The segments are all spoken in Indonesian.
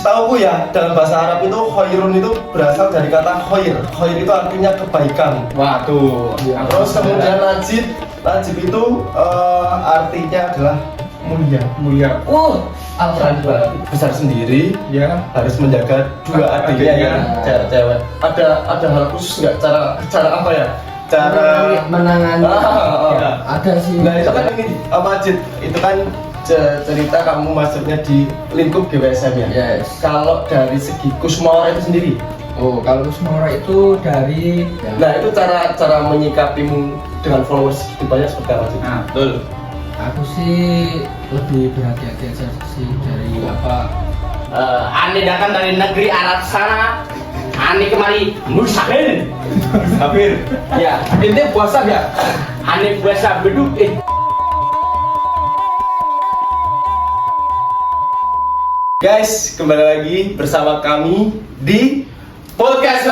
Setauku ya, dalam bahasa Arab itu khairun itu berasal dari kata khair. Khair itu artinya kebaikan. Waduh. Terus kemudian najib itu artinya adalah mulia. Alhamdulillah. Besar sendiri, Ya. harus menjaga dua adiknya yang cewek. Ada hal khusus nggak cara apa ya? Cara menangani. Ya. Ada sih. Nah itu kan ini Majid, itu kan cerita kamu masuknya di lingkup GWSM ya. Yes. Kalau dari segi Kusmawara itu sendiri, Oh, kalau Kusmawara itu dari nah itu cara menyikapimu dengan followers segitu banyak seperti apa sih? Nah, betul. aku sih lebih berhati-hati aja sih dari apa. Ane datang dari negeri Arab sana, Ane kemari musafir. Habir. Ya, Ini puasa ya? Ane biasa beduk. Guys, kembali lagi bersama kami di Podcast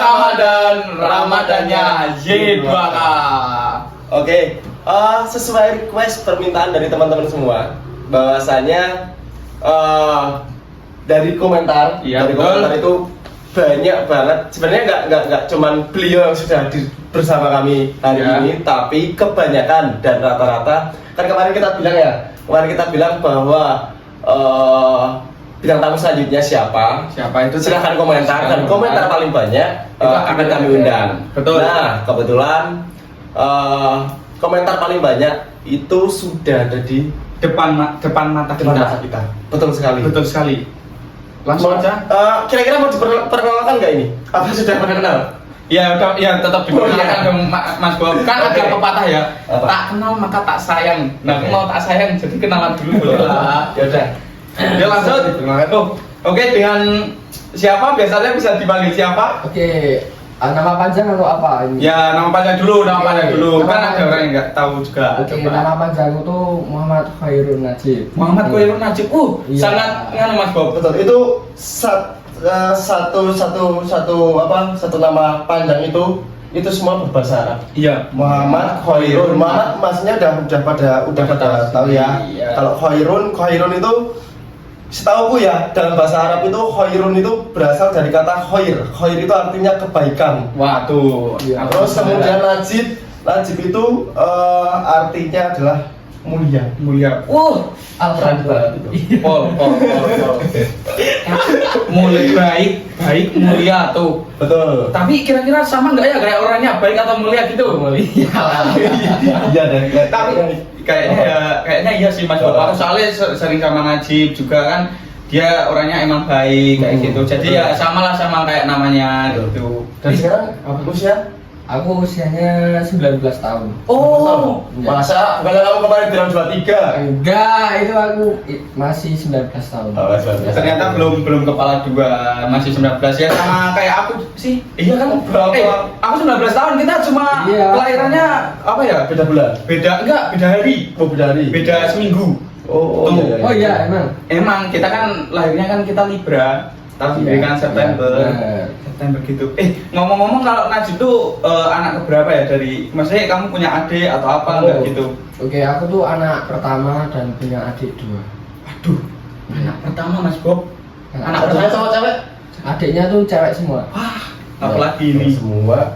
Ramadannya Yedbaka. Oke, sesuai request permintaan dari teman-teman semua, bahwasanya dari komentar, Iya, dari betul. komentar itu banyak banget. Sebenarnya nggak cuman beliau yang sudah hadir bersama kami hari Ya. ini, tapi kebanyakan dan rata-rata. Kan kemarin kita bilang bahwa bintang tamu selanjutnya siapa? Siapa itu? Silahkan komentar, dan komentar paling banyak Itu akan kami undang. Betul. Nah, kebetulan komentar paling banyak itu sudah ada di Depan mata depan mata kita. Betul sekali. Betul sekali. Langsung aja. Kira-kira mau diperkenalkan nggak ini? Apa sudah pernah kenal? Ya udah, ya tetap diperkenalkan dong Mas Bob. Kan Oke. ada pepatah ya. Apa? Tak kenal maka tak sayang. Nah, aku Oke. mau tak sayang jadi kenalan dulu boleh lah. Ya udah. Ya langsung diperkenalkan. Oh, oke, dengan siapa biasanya bisa dipanggil siapa? Oke, nama panjang atau apa ini? Ya nama panjang dulu, nama Oke. panjang dulu. Nama Kan ada panjang. orang yang nggak tahu juga. Oke, Coba. nama panjangku tuh Muhammad Khairun Najib. Muhammad Khairun Najib. Iya. Sangat nganu Mas Bob. Betul. Itu satu nama panjang itu semua berbahasa Arab. Iya. Muhammad Khairun. Muhammad maksudnya udah pada tahu ya. Iya. Kalau Khairun itu setauku ya, dalam bahasa Arab itu khairun itu berasal dari kata khair. Khair itu artinya kebaikan. Waduh. Iya. Terus kemudian najib itu artinya adalah mulia. Alhamdulillah. Pol. Mulai baik, mulia tuh. Betul. Tapi kira-kira sama nggak ya kayak orangnya baik atau mulia gitu? Iya deh. Tapi kayaknya iya sih Mas Bob. Aku soalnya sering sama Najib juga kan, dia orangnya emang baik kayak gitu. Jadi ya sama kayak namanya gitu. Dan sekarang usia? Aku usianya 19 tahun. Oh, Masa bukan kamu kemarin bilang 23? Enggak, itu aku masih 19 tahun. ternyata belum kepala dua, masih 19 ya sama kayak aku sih. Iya kan? Berapa? Aku 19 tahun, kita cuma Iya. kelahirannya apa ya? Beda bulan? Beda hari. Oh, beda hari? Beda seminggu. Oh, Tuh. Oh iya, emang. Emang kita kan lahirnya kan kita Libra, tapi Iya, kan September. iya, September gitu. Ngomong-ngomong kalau Najib tuh anak keberapa ya dari? Maksudnya kamu punya adik atau apa enggak gitu? Oke, aku tuh anak pertama dan punya adik 2. Aduh, anak pertama Mas Bob. Anak Satunya pertama. cowok cewek? Adiknya tuh cewek semua. Wah, apalagi ini. Semua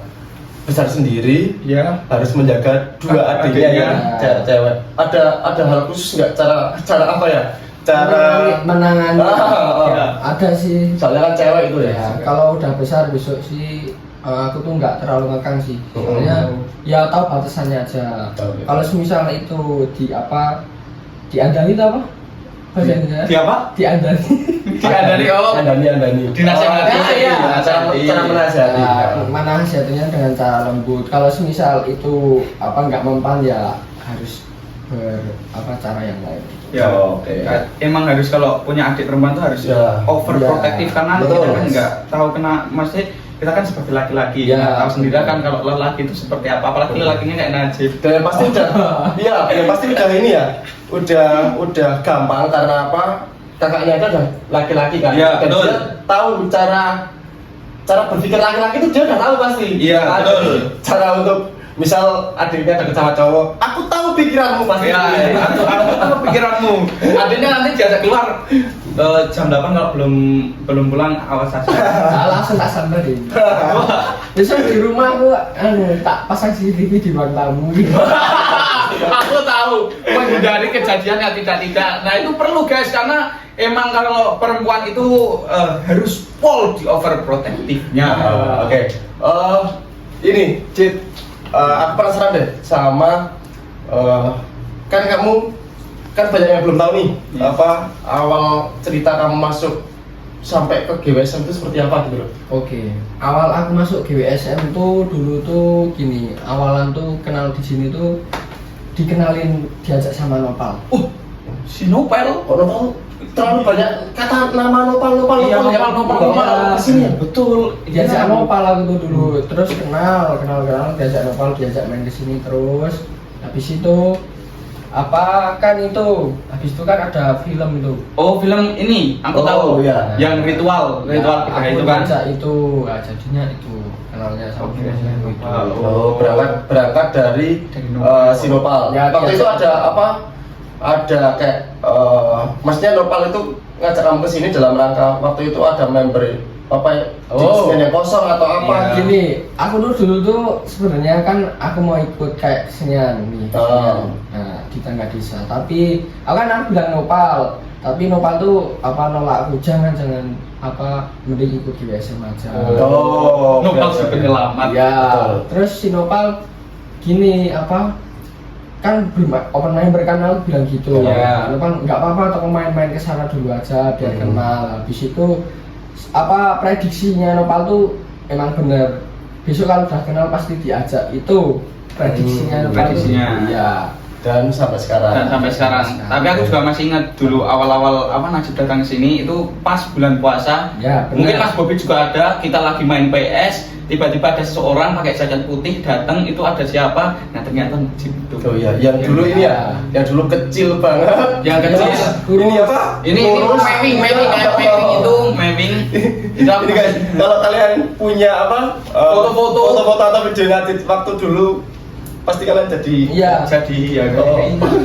besar sendiri, Ya. harus menjaga dua adiknya yang cewek. Ada hal khusus nggak cara apa ya? Cara menangani. Ya. Ada sih. soalnya kan cewek itu ya. Ya, kalau udah besar besok sih aku tuh nggak terlalu ngekang sih. Soalnya Oh. ya tahu batasannya aja. Oke. Kalau semisal itu diandani itu apa? Bahasa Indonesia? Di apa? Diandani. Diandani, oh. Andani. Dinasehati. Iya. Cara menasehati. Menasihatinya dengan cara lembut. Kalau semisal itu nggak mempan ya harus cara yang lain. Ya, Oke. Emang harus kalau punya adik perempuan tuh harus Ya. overprotective karena Betul. kita kan nggak tahu maksudnya kita kan sebagai laki-laki, Ya. nggak tahu sendiri kan kalau lelaki itu seperti apa, apalagi Betul. lelakinya kayak Najib. Dan yang pasti udah, iya, yang pasti udah ini ya, udah gampang karena apa? Kakaknya itu udah laki-laki kan, Iya, dan betul. dia tahu cara berpikir laki-laki itu dia udah tahu pasti. Iya, Ada betul. Cara untuk misal adiknya deket sama cowok, aku tahu pikiranmu pasti. Ya, aku tahu pikiranmu. Adiknya nanti diajak keluar. jam 8 kalau belum pulang awas saja. Langsung tak samperin. Besok di rumah aku tak pasang CCTV di ruang tamu. Aku tahu menghindari kejadian yang tidak. Nah itu perlu guys, karena emang kalau perempuan itu harus full di overprotective-nya. Oke. Ini Cid, aku penasaran deh sama kan kamu kan banyak yang belum tahu nih apa awal cerita kamu masuk sampai ke GWSM itu seperti apa gitu loh. Oke, awal aku masuk GWSM tuh dulu tuh gini, awalan tuh kenal di sini tuh dikenalin diajak sama Nopal. Si Nopal Kok Nopal terlalu banyak kata nama Nopal. Iya, Nopal. Kesini ya? Betul. Diajak Nopal aku tuh dulu, terus kenal diajak Nopal, diajak main ke sini terus. Habis itu apa kan itu, habis itu kan ada film itu. Oh film ini aku Oh, tahu iya. yang ritual kita aku itu kan. diajak itu, nah, jadinya itu kenalnya sama Oke, GWSM itu. Nopal. Oh, berangkat dari Nopal. si Nopal. Ya, Waktu biasa. itu ada apa? Ada kayak maksudnya Nopal itu ngajak kamu ke sini dalam rangka waktu itu ada member apa ya? Oh. Kesenian yang kosong atau apa? Iya. Gini, aku dulu tuh sebenarnya kan aku mau ikut kayak kesenian nih. Oh. Nah, di tengah desa. Tapi aku bilang Nopal, tapi Nopal tuh apa nolak aku, jangan apa mending ikut di WSM aja. Oh, Nopal oke, oke. si penyelamat. Ya, Betul. terus si Nopal gini apa kan belum open member kan aku bilang gitu. Iya. Nopal nggak apa-apa atau main-main ke sana dulu aja biar kenal. Habis itu apa prediksinya Nopal tuh emang bener, besok kalau udah kenal pasti diajak, itu prediksinya Nopal tuh. Prediksinya. Iya. Dan sampai sekarang. Dan sampai sekarang. Tapi aku juga masih ingat dulu awal-awal apa Najib datang ke sini itu pas bulan puasa. Ya, benar. Mungkin Mas Bobi juga ada. Kita lagi main PS, tiba-tiba ada seseorang pakai jaket putih datang. Itu ada siapa? Nah ternyata Najib itu. Oh iya, yang dulu ini ya, yang dulu kecil banget. Yang kecil. Ya, Ini apa? Ini Kurus. meming kayak meming itu meming. Itu aku Ini guys, kalau kalian punya apa? Foto-foto. Foto-foto atau video Najib waktu dulu pasti kalian jadi Iya. jadi ya Oh.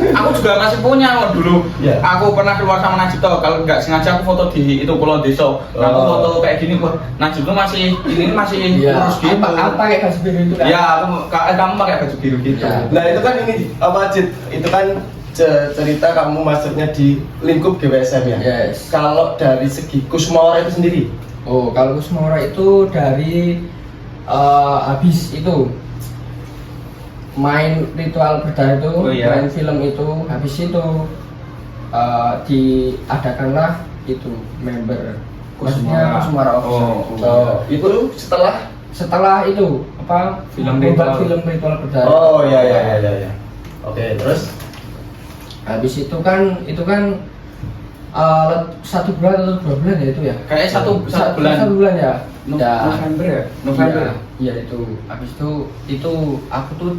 aku juga masih punya loh dulu. Iya. Aku pernah keluar sama Najib tuh, kalau nggak sengaja aku foto di itu Pulau Deso. Nah, aku Oh. foto kayak gini, wah Najib tuh masih masih Iya. kurus gitu. Apa kayak kasus biru itu kan? Ya, kamu pakai baju biru gitu. Ya. Nah itu kan ini apa Cid? Itu kan cerita kamu masuknya di lingkup GWSM ya. Yes. Kalau dari segi Kusmawara itu sendiri, Oh, kalau Kusmawara itu dari habis itu main ritual berdarah itu, Oh, iya. main film itu, habis itu diadakanlah itu member maksudnya Kusmawara Oh. Official itu. itu setelah Setelah itu apa Film membuat ritual. film ritual berdarah. oh ya. Oke, terus Habis itu kan satu bulan atau 2 bulan ya itu ya. Kayak satu bulan. Satu bulan ya. Ya. November ya? November. Iya itu. Habis itu aku tuh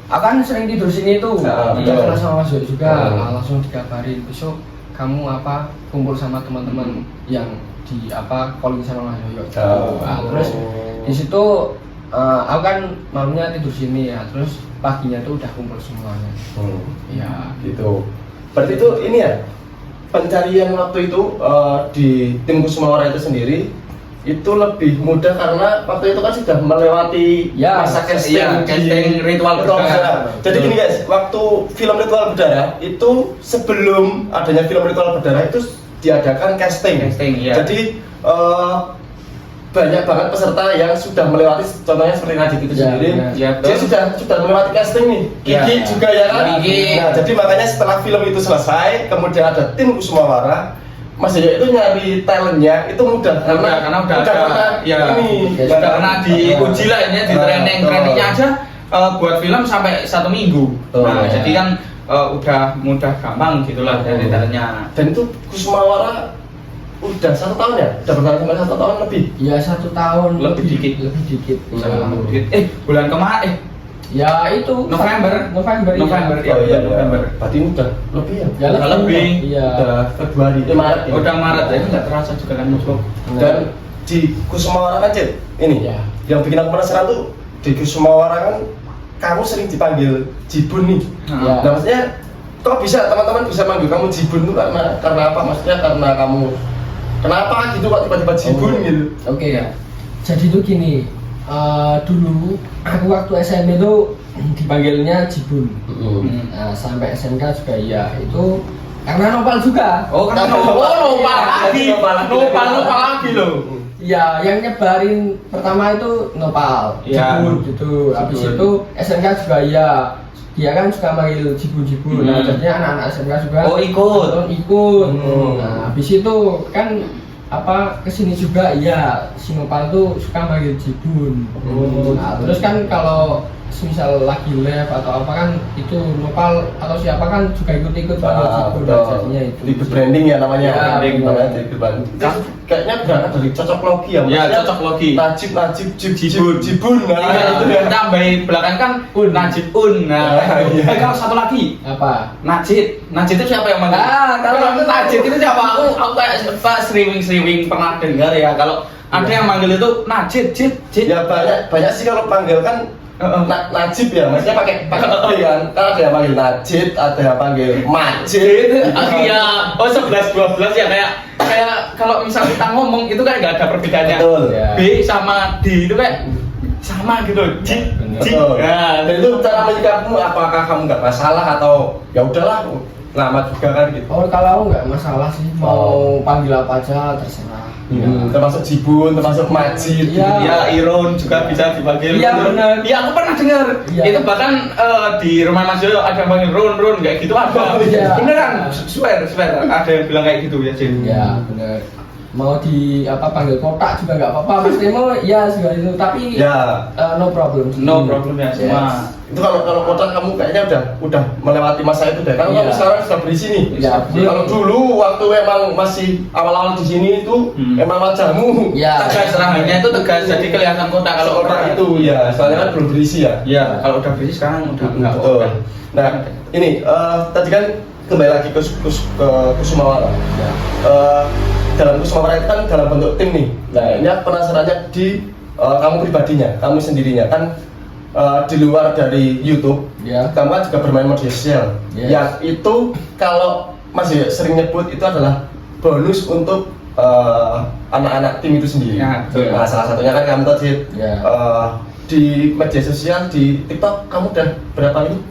aku kan sering tidur sini tuh. Nah, Udah betul. kenal sama Mas Yos juga. Hmm. Langsung dikabarin besok kamu apa kumpul sama teman-teman yang di apa calling sama Mas Yoyo. Oh. Nah, terus di situ aku kan malamnya tidur sini ya. Terus paginya tuh udah kumpul semuanya. Ya. gitu. Berarti itu ini ya pencarian waktu itu di tim Kusmawara itu sendiri itu lebih mudah karena waktu itu kan sudah melewati Ya, masa casting, iya, casting ritual berdarah. Jadi gini guys, waktu film ritual berdarah itu sebelum adanya film ritual berdarah itu diadakan casting. Casting, iya. Jadi banyak banget peserta yang sudah melewati, contohnya seperti Najib itu Ya, sendiri. benar. Ya, Dia betul. sudah melewati casting nih. Ya. Kiki juga ya kan. Kiki. Nah, jadi makanya setelah film itu selesai, kemudian ada tim Kusmawara, Mas Yoyo itu nyari talentnya itu mudah Karena udah ada, pernah ya, ini ya, sudah pernah diuji lah ini di trainingnya aja buat film sampai 1 minggu. Oh, Nah, ya. jadi kan udah mudah gampang gitulah dari talentnya. Dan itu Kusmawara udah 1 tahun ya? Udah bertahan sampai 1 tahun lebih. Ya 1 tahun Lebih dikit. Lebih dikit. Hmm. Bulan kemarin Ya itu November. November. November. Iya. Oh iya, November. Berarti ini udah lebih ya? Ya Udah lebih. Iya. Udah Februari, Maret ini. udah Maret ya, nggak terasa juga kan Mas Bob. Dan di Kusmawara kan Cid, ini Ya. yang bikin aku penasaran tuh di Kusmawara kan kamu sering dipanggil Jibun nih. Ya. Nah maksudnya kok bisa teman-teman bisa manggil kamu Jibun tuh karena apa? Maksudnya karena kamu kenapa gitu kok tiba-tiba Jibun gitu? Oke ya. Jadi tuh gini, dulu aku waktu SMP itu dipanggilnya Jibun. Nah, sampai SMK juga iya. Itu karena nopal juga. Oh, karena nopal lagi loh. Ya, yang nyebarin pertama itu nopal, Ya. Jibun gitu. Habis itu SMK juga iya. Dia kan suka manggil Jibun. Nah, jadinya anak-anak SMK juga ikut. Nah, habis itu kan kesini juga iya si Nopal tuh suka manggil Jibun. Nah, terus kan kalau misal lagi live atau apa kan itu Nopal atau siapa kan juga ikut-ikut manggil Jibun. Jadinya itu Tribute branding ya namanya. Ya, Branding benar. namanya tribute branding. Kayaknya berangkat dari cocok logi ya. Ya, maksudnya cocok logi. Najib, Jibun. Nah, itu ya. Tambahin belakang kan Najib Nah, iya. kalau satu lagi apa? Najib itu siapa yang manggil? Kalau Najib itu siapa? Aku kayak sering pernah dengar ya. Kalau ada yang manggil itu Najib, Jit. Ya banyak sih kalau panggil kan Najib ya, maksudnya pakai P kan. Kan ada yang panggil Najib, ada yang panggil Majid. Iya, 11-12 ya kayak kalau misalnya kita ngomong itu kan nggak ada perbedaannya. Betul. Ya. B sama D itu kayak sama gitu. Jit. Betul. Ya, Dan itu cara menyikapimu, apakah kamu nggak masalah atau ya udahlah lama juga kan gitu. Oh, kalau aku nggak masalah sih, mau panggil apa aja terserah. Termasuk Jibun, termasuk Majid. Iya. gitu. ya Iron juga bisa dipanggil. Iya, benar. Iya, aku pernah dengar. Iya. Itu bahkan di rumah Mas Yoyo ada yang panggil Ron kayak gitu ada. Oh, iya. Beneran, swear ada yang bilang kayak gitu ya, Jin. Ya benar. Mau panggil kotak juga nggak apa-apa. Mas Temo ya juga itu, tapi Ya. no problem. No problem ya semua. Yes. Itu kalau kotak kamu kayaknya udah melewati masa itu deh. Kan Iya. kamu sekarang sudah berisi nih. Iya. Kalau dulu waktu emang masih awal-awal di sini itu emang wajahmu Ya. Tegas rahangnya itu tegas, jadi kelihatan kotak kalau kotak itu ya. Soalnya kan belum berisi ya. Ya, kalau udah berisi sekarang udah enggak Betul. kotak. Nah, ini tadi kan kembali lagi ke Kusumawara. Ya. Dalam Kusumawara itu kan dalam bentuk tim nih. Nah, ini aku penasarannya di kamu pribadinya, kamu sendirinya kan di luar dari YouTube, Ya. kamu kan juga bermain media sosial. Yes. Yang itu kalau masih sering nyebut itu adalah bonus untuk anak-anak tim itu sendiri. Ya, betul. Nah, salah satunya kan kamu tadi Ya. di media sosial di TikTok kamu udah berapa ini?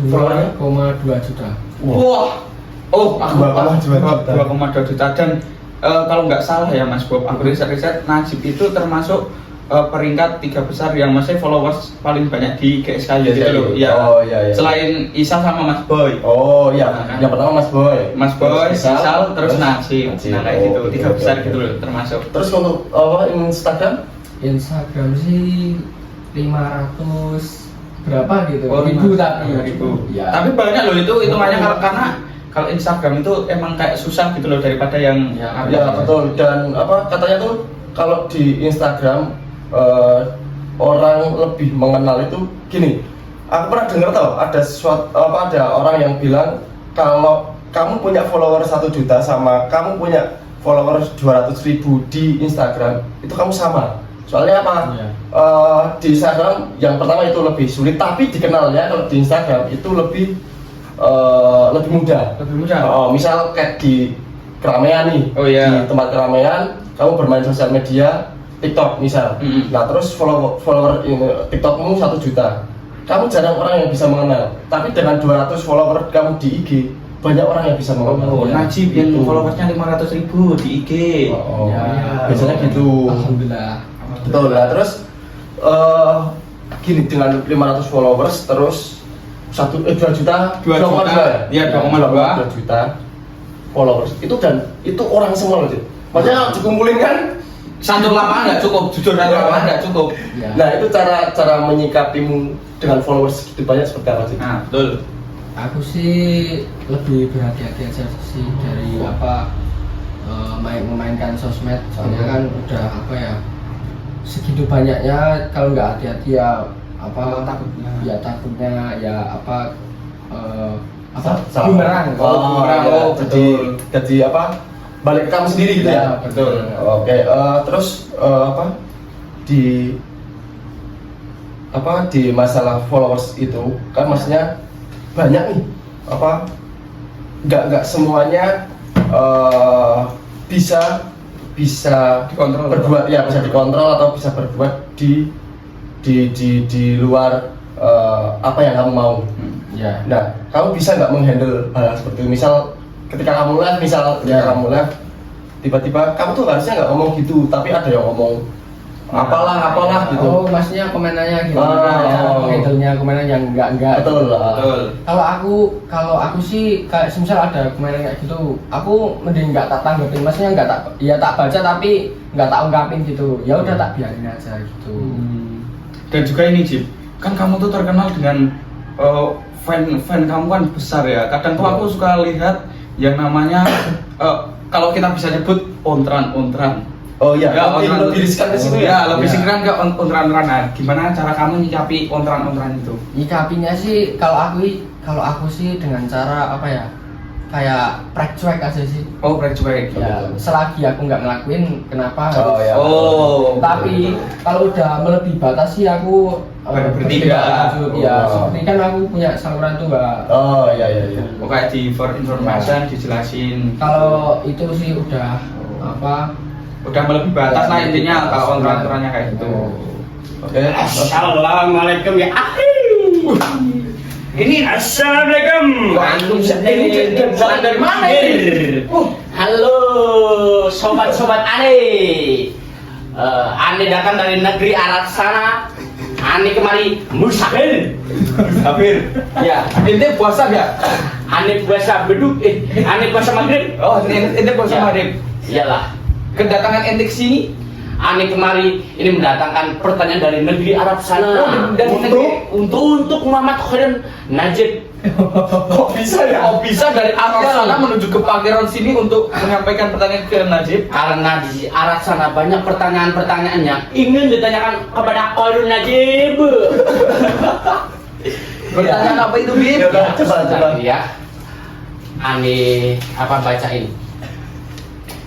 2,2 juta. Wah. Oh, aku 2,2 juta dan kalau nggak salah ya Mas Bob, aku riset Najib itu termasuk peringkat 3 besar yang masih followers paling banyak di GSKY gitu loh. Ya. Oh iya. Selain Isal sama Mas Boy. Oh iya. Nah, kan. Yang pertama Mas Boy. Mas Boy, Isal, terus Najib. Najib. Nah kayak Oh, gitu, oke, 3 oke, besar oke. gitu loh termasuk. Terus untuk Instagram? Instagram sih 500 berapa gitu. Oh, ribu tapi. 5.000. Ya. Tapi banyak loh itu hitungannya karena kalau Instagram itu emang kayak susah gitu loh daripada yang Ya, Ya betul. Dan katanya tuh kalau di Instagram orang lebih mengenal itu gini. Aku pernah dengar tau ada orang yang bilang kalau kamu punya follower 1 juta sama kamu punya follower 200.000 di Instagram itu kamu sama. Soalnya apa? Ya. Di Instagram yang pertama itu lebih sulit, tapi dikenalnya kalau di Instagram itu lebih mudah. Lebih mudah. Misal kayak di keramaian nih, Oh, iya. di tempat keramaian, kamu bermain sosial media, TikTok misal. Nah terus follower TikTokmu 1 juta, kamu jarang orang yang bisa mengenal. Tapi dengan 200 follower kamu di IG, banyak orang yang bisa mengenal. Oh, Ya, Najib yang gitu. followersnya 500.000 di IG. Ya, Ya. biasanya gitu. Alhamdulillah. Betul lah. Terus gini dengan 500 followers terus 2 juta 2 juta, ya, 2,2 juta followers itu orang semua loh. Maksudnya dikumpulin kan. Satu lapangan nggak cukup, jujur satu lapangan nggak cukup. Ya. Nah itu cara menyikapimu dengan followers segitu banyak seperti apa sih? Nah, betul. Aku sih lebih berhati-hati aja sih dari memainkan sosmed, soalnya kan udah segitu banyaknya, kalau nggak hati-hati ya takutnya ya bumerang. Bumerang. Betul. Jadi balik ke kamu sendiri gitu ya? Ya, betul. Oke, terus di masalah followers itu kan maksudnya banyak nih nggak semuanya bisa Dikontrol. berbuat, ya bisa dikontrol atau bisa berbuat di luar apa yang kamu mau. Ya. Nah, kamu bisa nggak menghandle hal seperti itu? Misal ketika kamu live, tiba-tiba kamu tuh harusnya nggak ngomong gitu, tapi ada yang ngomong apalah gitu. Oh, maksudnya komenannya gimana? Ya, komentarnya komenan yang enggak. Betul lah. Betul. Kalau aku sih kayak misal ada komenan kayak gitu, aku mending nggak tak tanggapin. Maksudnya nggak tak baca tapi nggak tak ungkapin gitu. Ya udah tak biarin aja gitu. Dan juga ini Jip, kan kamu tuh terkenal dengan fan kamu kan besar ya. Kadang tuh aku suka lihat yang namanya kalau kita bisa nyebut ontran. Oh iya, Ya, lebih riskan ke situ ya. Ya, lebih Ya. singkat ke ontran. Nah, gimana cara kamu nyikapi ontran itu? Nyikapinya sih kalau aku sih dengan cara apa ya? Kayak cuek aja sih. Oh, cuek. Ya, selagi aku nggak ngelakuin, kenapa? Oh ya. Oh. Tapi kalau udah melebihi batas sih aku Bertindak. lanjut. Ya, Oh. seperti kan aku punya saluran tua. Oh iya. Oke, di for information dijelasin. Kalau itu sih udah apa? Udah melebihi batas lah intinya kalau ontran-ontrannya kayak gitu. Oke. Assalamualaikum ya akhi. Ini assalamualaikum. Ini dari mana ini? Halo sobat-sobat Ane. Ane datang dari negeri Arab sana. Ane kemari musafir. Musafir. Ya, Ente puasa ya? Ane puasa beduk. Ane puasa maghrib. Oh, ente puasa Ya. maghrib. Iyalah. Kedatangan ente ke sini Ane kemari ini mendatangkan pertanyaan dari negeri Arab sana. Untuk Muhammad Khairul Najib. Kok bisa ya? Oh, bisa dari Arab Ya. sana menuju ke Pangeran sini untuk menyampaikan pertanyaan ke Najib. Karena di Arab sana banyak pertanyaan-pertanyaan yang ingin ditanyakan kepada Khairul Najib. Pertanyaan apa itu, Bib? Ya udah, coba. Ya. Ane bacain.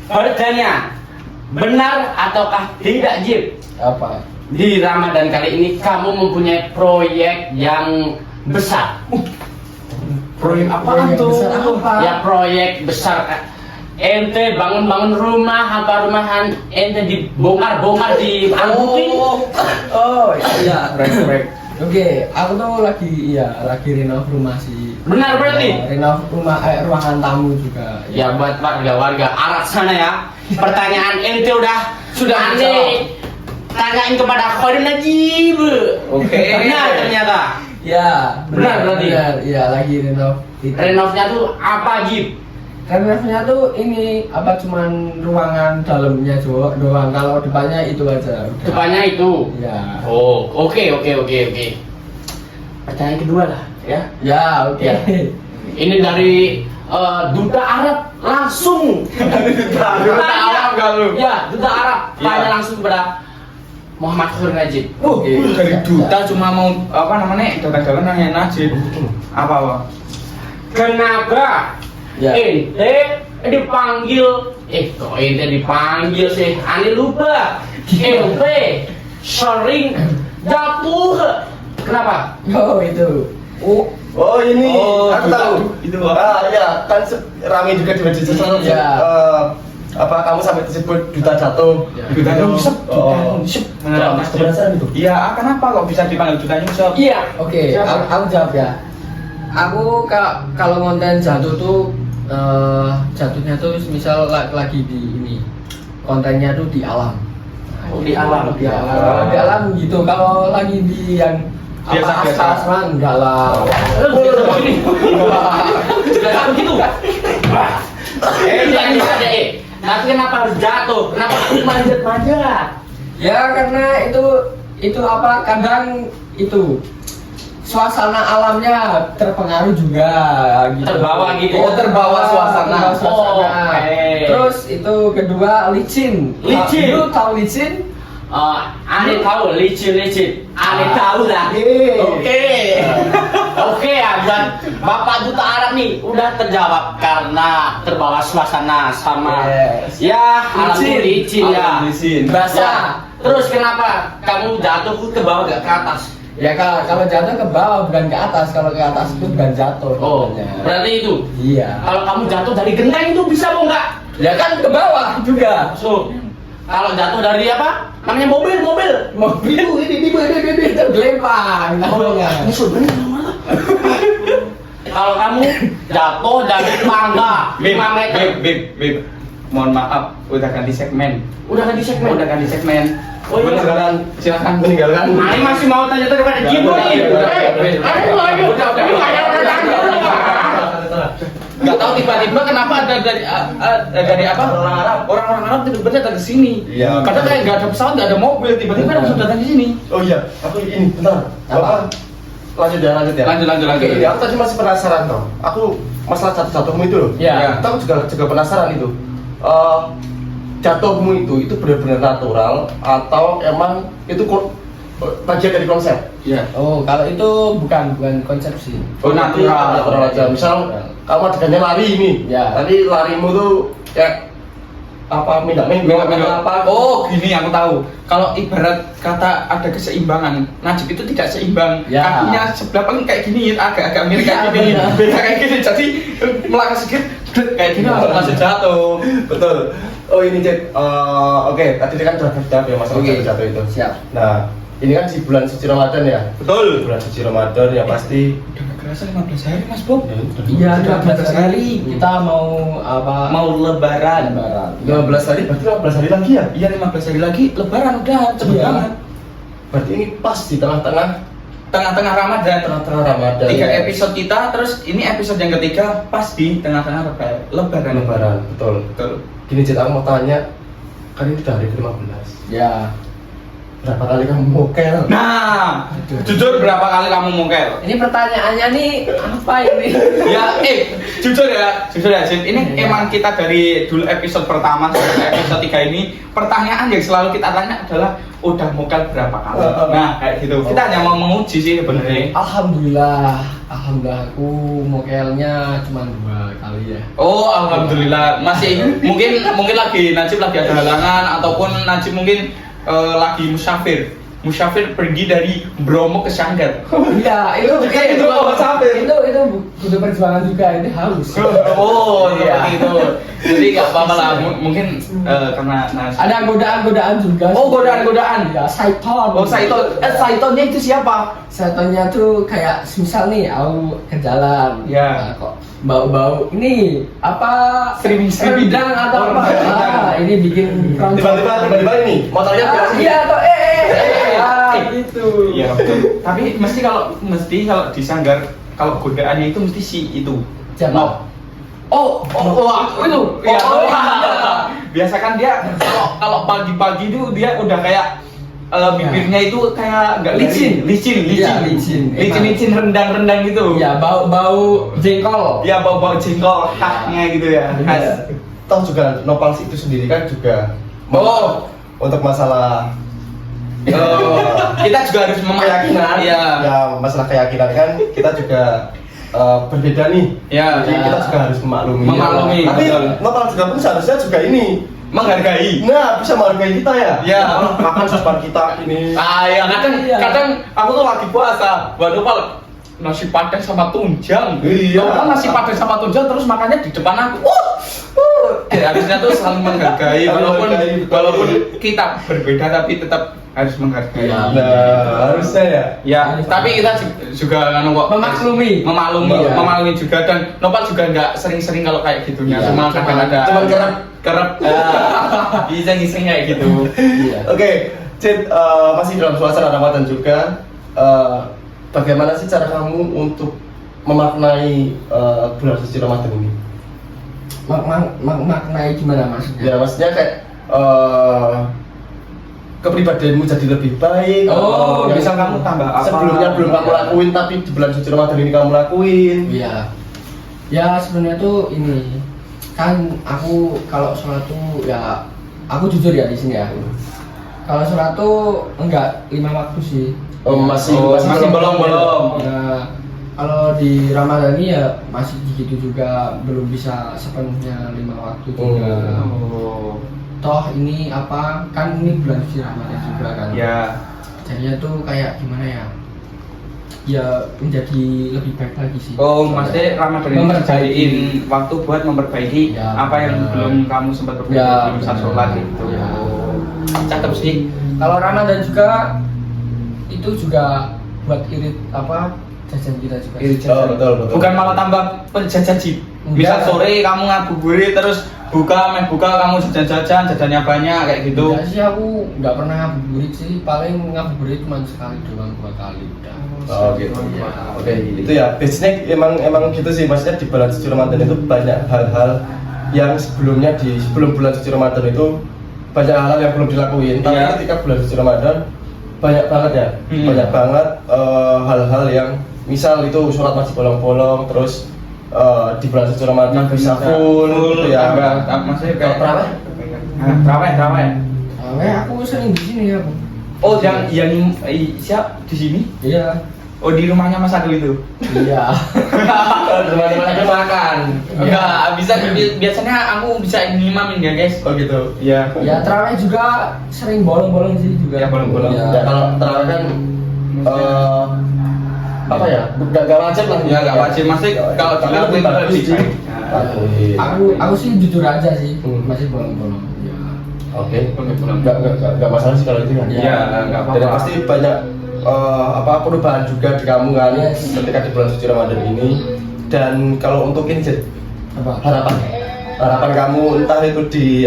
Bertanya, benar ataukah tidak Jib? Apa? Di Ramadan kali ini kamu mempunyai proyek yang besar. Proyek Proyek besar apa? Ya proyek besar. Ente bangun rumah, rumahan ente dibongkar di angkutin. Oh iya, proyek. Oke, aku tuh lagi renov rumah sih. Benar berarti? Renov rumah ruangan tamu juga. Ya buat warga Arab sana ya. Pertanyaan ente sudah aneh. Tanyain kepada Khairul Najib. Oke. Benar ternyata. Ya, Benar berarti? Benar, iya lagi renov. Renovnya tuh apa Jib? Renovnya tuh ini cuman ruangan dalamnya doang. Kalau depannya itu aja. Udah. Depannya itu. Ya. Oh, oke. Pertanyaan kedua lah, ya. Ya, oke. Ya. Ini dari duta Arab langsung. Duta Arab gak lu? Ya, duta Arab. Ya. Tanya langsung kepada Muhammad Khairul Najib. Dari duta cuma mau datang-datang nanya Najib. Apa? Kenapa Ya. ente dipanggil? Kok ente dipanggil sih? Ani lupa. Ente sering jatuh. Kenapa? Oh, itu. Oh ini, aku duta. tahu. Itu Ya kan ramai juga di media sosial. Iya. Kamu sampai disebut duta jatuh? Ya. Duta Yusuf. Oh. Keberatan itu. Iya, kenapa kok bisa dipanggil duta Yusuf? Iya. Oke, Siapa? aku jawab ya. Aku kalau konten jatuh tuh jatuhnya tuh misal lagi di ini kontennya tuh di alam. Oh, di alam. Di alam. Di alam gitu. Kalau lagi di yang Biasa. asal enggak lah. Sudah begitu. Tapi kenapa harus jatuh? Kenapa harus manjat-manjat? Ya karena itu kadang itu suasana alamnya terpengaruh juga gitu. Terbawa gitu. Oh, terbawa suasana. Oh, oke. Terus itu kedua licin. Licin. Lu tahu licin? Ane tahu licin. Ane tahu lah. Oke ya, buat Bapak Duta Arab nih udah terjawab karena terbawa suasana sama Yes. ya alam licin ya. Licin. Basah. Ya. Terus kenapa kamu jatuh ke bawah gak ke atas? Ya kalau jatuh ke bawah bukan ke atas, kalau ke atas itu bukan jatuh. Oh, namanya. berarti itu. Iya. Kalau kamu jatuh dari genteng itu bisa apa enggak? Ya kan ke bawah juga. So, kalau jatuh dari apa? Namanya mobil. Mobil ini tergelempang namanya. Musuh bener malah. Kalau kamu jatuh dari tangga 5 meter. Bib. Mohon maaf, udah ganti segmen. Udah ganti segmen. Oh iya. Silakan. Meninggalkan. Ani masih mau tanya kepada Jim nih. Nggak tahu tiba-tiba kenapa ada dari apa orang-orang Arab tiba-tiba datang ke sini. Iya. Padahal kayak nggak ada pesawat, nggak ada mobil, tiba-tiba langsung datang ke sini. Oh iya, aku ini bentar. Apa? Lanjut ya. Lanjut. Oke, aku tadi masih penasaran toh. Aku masalah jatuhmu itu loh. Ya. Aku juga penasaran itu. Jatuhmu itu benar-benar natural atau emang itu bagian dari konsep? Iya. Oh, kalau itu bukan konsepsi. Oh, natural aja. Misal kamu adegannya lari ini, Ya. tapi larimu tuh kayak apa minta apa? Oh, gini aku tahu. Kalau ibarat kata ada keseimbangan, Najib itu tidak seimbang. Ya. Kakinya sebelah paling kayak gini, agak miring Ya, kayak gini, benar. beda kayak gini. Jadi melangkah sedikit, kayak gini langsung jatuh. Betul. Oh ini Cid. Oke, tadi kan sudah jawab ya masalah Oke. jatuh itu. Siap. Nah, ini kan di bulan suci Ramadan ya. Betul. Bulan suci Ramadan ya pasti. Udah nggak kerasa 15 hari Mas Bob. Iya, Udah 15 hari. Kita mau apa? Mau lebaran. 15 hari berarti 15 hari lagi ya? Iya 15 hari lagi lebaran udah cepet Iya. banget. Berarti ini pas di tengah-tengah Tengah-tengah Ramadan. Ramadan. 3 episode kita, terus ini episode yang ketiga pas di tengah-tengah lebaran. Lebaran, betul. Betul. Gini Cid, aku mau tanya, kan ini udah hari ke-15. Ya. Berapa kali kamu mokel? Nah, jujur berapa kali kamu mokel? Ini pertanyaannya nih apa ini? Ya, jujur ya, Jin. Ini Ya. emang kita dari dulu episode pertama sampai episode 3 ini, pertanyaan yang selalu kita tanya adalah udah mokel berapa kali? Nah, kayak gitu. Kita hanya mau menguji sih sebenarnya. Alhamdulillah aku mokelnya cuma 2 kali ya. Oh, alhamdulillah. Masih mungkin lagi Najib lagi ada halangan ataupun Najib mungkin lagi musyafir pergi dari Bromo ke Sanggar. Iya, itu Itu musafir. itu butuh perjuangan juga, ini haus. Oh, Iya. seperti itu. Jadi nggak apa-apa lah. Mungkin karena Ada godaan-godaan juga. Oh, godaan-godaan. Ya, Saiton. Oh, Saitonnya itu siapa? Saitonnya tuh kayak misal nih, aku ke jalan. Ya. Nah, kok bau-bau ini apa? Streaming. Rendang atau apa? Ini bikin Tiba-tiba ini motornya belok sini. Iya, atau gitu. Iya, betul. Tapi mesti kalau di Sanggar kalau godaannya itu mesti si itu. Siapa? Itu. Iya. Oh, iya. Biasa kan dia kalau pagi-pagi itu dia udah kayak bibirnya itu kayak nggak Licin. Iya, licin. rendang gitu. Ya, bau jengkol. Ya bau jengkol khasnya gitu ya. Khas. Toh juga Nopal itu sendiri kan juga Oh. untuk masalah Kita juga harus keyakinan. Iya. Ya masalah keyakinan kan kita juga berbeda nih. Ya. Jadi kita juga harus memaklumi. Memaklumi, Tapi betul. Nopal juga pun seharusnya juga ini Menghargai. Nah, bisa menghargai kita ya. Ya. Makan sesuatu kita ini. Ya Iya. kadang aku tuh lagi puasa. Waduh, Pal, nasi padang sama tunjang. Iya. Tahu kan nasi padang sama tunjang terus makannya di depan aku. Ya, harusnya tuh saling menghargai walaupun kita berbeda tapi tetap harus menghargai. Iya. Nah, harusnya ya. Ya, tapi kita juga kok Memaklumi. Iya. memaklumi juga dan Nopal juga nggak sering-sering kalau kayak gitunya. Iya, Cuma kadang ada. cuman kerap bisa ngising kayak gitu. Iya. Oke, Cid, masih dalam suasana Ramadan juga. Bagaimana sih cara kamu untuk memaknai bulan suci Ramadan ini? Maknai gimana maksudnya? Ya, maksudnya kayak kepribadianmu jadi lebih baik. Oh, yang bisa kamu tambah apa? sebelumnya belum kamu Iya. lakuin tapi di bulan suci Ramadan ini kamu lakuin. Iya. Ya sebenarnya tuh ini kan aku kalau sholat tuh ya aku jujur ya di sini ya. Kalau sholat tuh enggak 5 waktu sih. Oh, masih belum. Ya, kalau di Ramadan ini ya masih gitu juga, belum bisa sepenuhnya 5 waktu juga. Oh. Toh ini apa kan ini bulan suci Ramadan juga kan. Ya. Jadinya tuh kayak gimana ya? ya menjadi lebih baik lagi sih. Oh, maksudnya Ramadan ini Memperbaiki. jadiin waktu buat memperbaiki Ya, apa yang benar. belum kamu sempat perbaiki, Ya, belum bisa benar. sholat gitu. Ya. Cakep sih. Kalau Ramadan juga itu juga buat irit apa jajan kita juga. Irit Oh, betul. Bukan malah tambah penjajan sih. Bisa Enggak. sore kamu ngabuburit terus buka kamu jajan-jajan, jajannya banyak kayak gitu. Enggak sih, aku nggak pernah ngabuburit sih, paling ngabuburit cuma sekali doang, 2 kali udah. Oh gitu. Ya. Oke, itu ya. Biasanya emang gitu sih. Maksudnya di bulan suci Ramadan itu banyak hal-hal yang sebelum bulan suci Ramadan itu banyak hal yang belum dilakuin. Tapi Iya. ketika bulan suci Ramadan banyak banget ya, banyak banget hal-hal yang misal itu sholat masih bolong-bolong, terus di bulan suci Ramadan bisa full gitu ya. Maksudnya kayak Terawih? Terawih. Nah, aku sering di sini ya, Bu. Oh, yang siap di sini? Iya. Oh, di rumahnya Mas Adul itu. Iya. Teman-teman ada makan. Enggak, biasanya aku bisa ngimamin ya, guys. Oh gitu. Iya. Ya terawih juga sering bolong-bolong sih juga. Ya, bolong-bolong. Iya. Ya kalau terawih kan apa ya? Gak wajib lah. Ya nggak wajib, maksudnya kalau Tapi dilakuin lebih itu bagus lebih sih. baik. Ya. Aku sih jujur aja sih, masih bolong-bolong. Ya. Oke. Bolong-bolong. Gak masalah sih kalau itu kan. Iya, nggak apa-apa. Dan pasti banyak perubahan juga di kamu kan Yes. ketika di bulan suci Ramadan ini. Dan kalau untuk ini Jet, Apa? harapan kamu entah itu di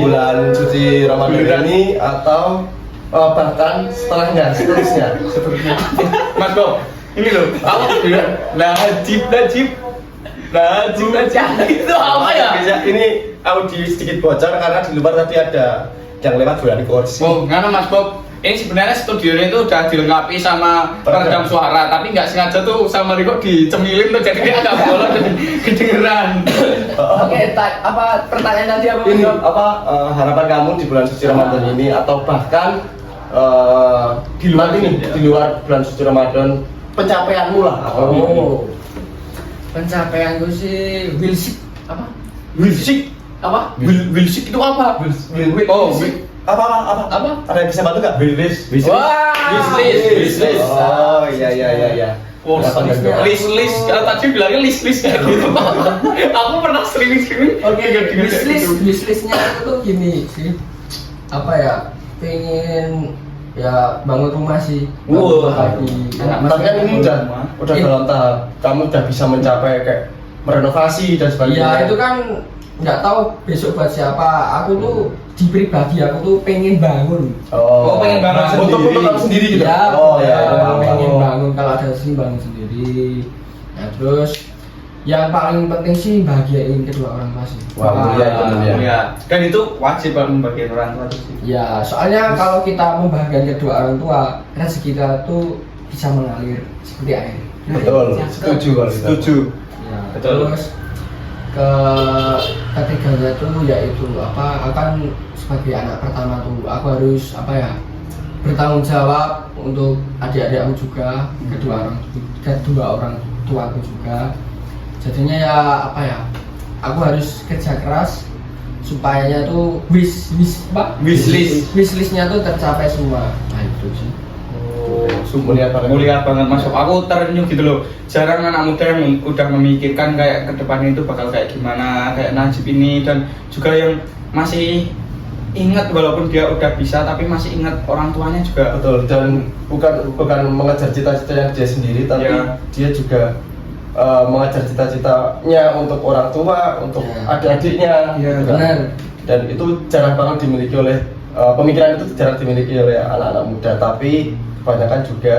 bulan suci Ramadan ini atau bahkan setelahnya, seterusnya. Mas Bob, ini loh, aku bilang najib. Itu apa ya? Ini audio sedikit bocor karena di luar tadi ada yang lewat bulan kursi. Oh, karena Mas Bob, ini sebenarnya studionya itu udah dilengkapi sama peredam suara, tapi nggak sengaja tuh sama Riko dicemilin tuh, jadi dia agak bolong dan kedengeran. Oke, pertanyaan tadi apa? Ini harapan kamu di bulan suci Ramadan ini atau bahkan di luar ini, di luar bulan suci Ramadan, pencapaianmu lah. Oh. Pencapaianku sih Wilsik apa? Wilsik? Apa? Wilsik itu apa? Oh, Apa? Ada yang bisa bantu nggak? Wishlist. Wah, wishlist. Oh iya. Oh, list. Kalau tadi bilangnya list kayak gitu. Aku pernah streaming. Oke, wishlistnya itu tuh gini sih. Apa ya? Pengen ya bangun rumah sih. Wow. Lagi. Tapi kan ini udah dalam tahap kamu udah bisa mencapai kayak merenovasi dan sebagainya. Iya, itu kan nggak tahu besok buat siapa. Aku tuh di pribadi aku tuh pengen bangun. Oh, pengen bangun untuk kamu sendiri gitu. Ya, Oh ya. pengen bangun, kalau ada sih bangun sendiri. Nah, terus yang paling penting sih bahagiain kedua orang tua sih. Wah, mulia itu, mulia. Ya. Dan itu wajib banget membagikan orang tua itu sih. Ya, soalnya kalau kita membahagiakan kedua orang tua, rezeki kita tuh bisa mengalir seperti air. Betul. Setuju kalau itu. Setuju. Ya, Betul. Terus ketiganya tuh yaitu akan sebagai anak pertama tuh aku harus bertanggung jawab untuk adik-adik aku juga, kedua orang tuaku juga. Jadinya ya aku harus kerja keras supaya tuh wishlistnya tuh tercapai semua. Nah itu sih. Mulia banget. Mulia banget, masuk. Aku terenyuh gitu loh. Jarang anak muda yang udah memikirkan kayak kedepannya itu bakal kayak gimana, kayak Najib ini, dan juga yang masih ingat walaupun dia udah bisa tapi masih ingat orang tuanya juga. Betul, dan bukan mengejar cita-cita yang dia sendiri, tapi Ya. dia juga mengejar cita-citanya untuk orang tua, untuk Ya. adik-adiknya. Ya, gitu kan. benar. Dan itu jarang banget dimiliki oleh pemikiran itu jarang dimiliki oleh anak-anak muda, tapi kebanyakan juga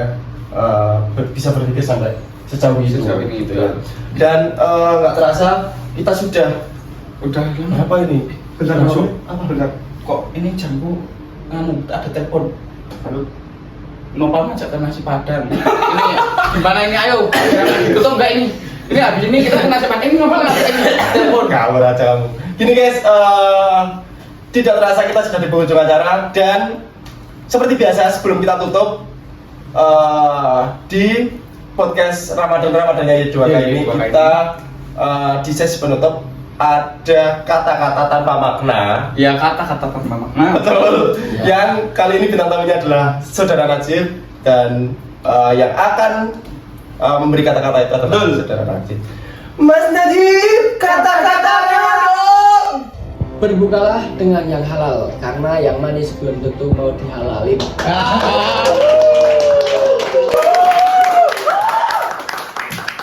bisa berpikir sampai sejauh itu. Sejauh ini, gitu ya. Dan nggak terasa kita sudah Udah lama. apa ini? Bentar Sudah masuk. apa? Bentar. Kok ini jamku ada telepon. Halo. Nopal ngajak nasi padang. Ini gimana ini, ayo. Itu tuh enggak ini. Ini habis ini kita ke nasi padang. Ini Nopal ngajak ini telepon. Ngawur aja kamu. Gini guys, tidak terasa kita sudah di penghujung acara, dan seperti biasa sebelum kita tutup di podcast Ramadannya Yedua kali ini, kita di sesi penutup ada kata-kata tanpa makna. Ya, kata-kata tanpa makna. Betul. Ya. Yang kali ini bintang tamunya adalah Saudara Najib, dan yang akan memberi kata-kata itu adalah Betul. saudara Najib. Mas Najib, kata-katanya dong. Berbukalah dengan yang halal karena yang manis belum tentu mau dihalalin.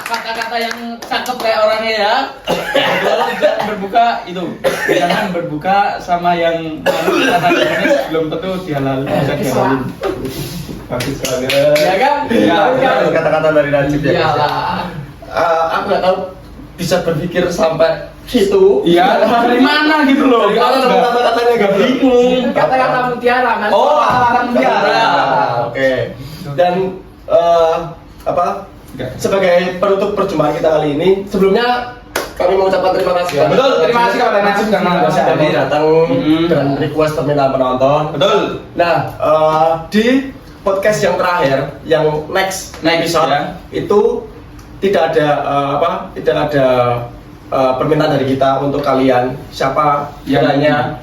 Kata-kata yang cakep kayak orangnya ya. Jangan berbuka itu. Jangan berbuka sama yang manis belum tentu dihalalin. Bisa dihalalin. Bagus sekali. Ya kan? Ya, Bagus kata-kata dari Najib ya. guys, ya. Iyalah. Aku nggak tahu bisa berpikir sampai situ. Iya, dari mana gitu loh? Dari mana Nggak- kata-katanya gak bingung. Kata-kata mutiara mas. Oh, kata-kata mutiara. Oke. Dan apa? Sebagai penutup perjumpaan kita kali ini, sebelumnya kami mengucapkan terima kasih. Betul, terima kasih kepada Najib karena sudah mau datang dengan request permintaan penonton. Betul. Nah, di podcast yang terakhir, yang next episode ya. itu tidak ada tidak ada permintaan dari kita untuk kalian siapa kiranya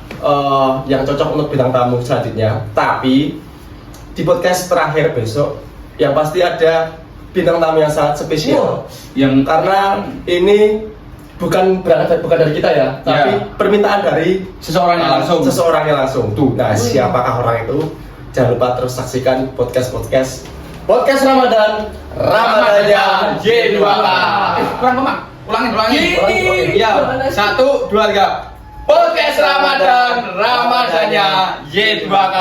yang cocok untuk bintang tamu selanjutnya. Tapi di podcast terakhir besok yang pasti ada bintang tamu yang sangat spesial. Yang Karena ini bukan dari kita ya, tapi permintaan dari seseorang yang langsung. Tuh. Nah, siapakah orang itu? Jangan lupa terus saksikan podcast Ramadan, Ramadannya J2K. Ulangin. Ulangin. Ya, 1, 2, 3. Podcast Ramadan, Ramadannya Y2K.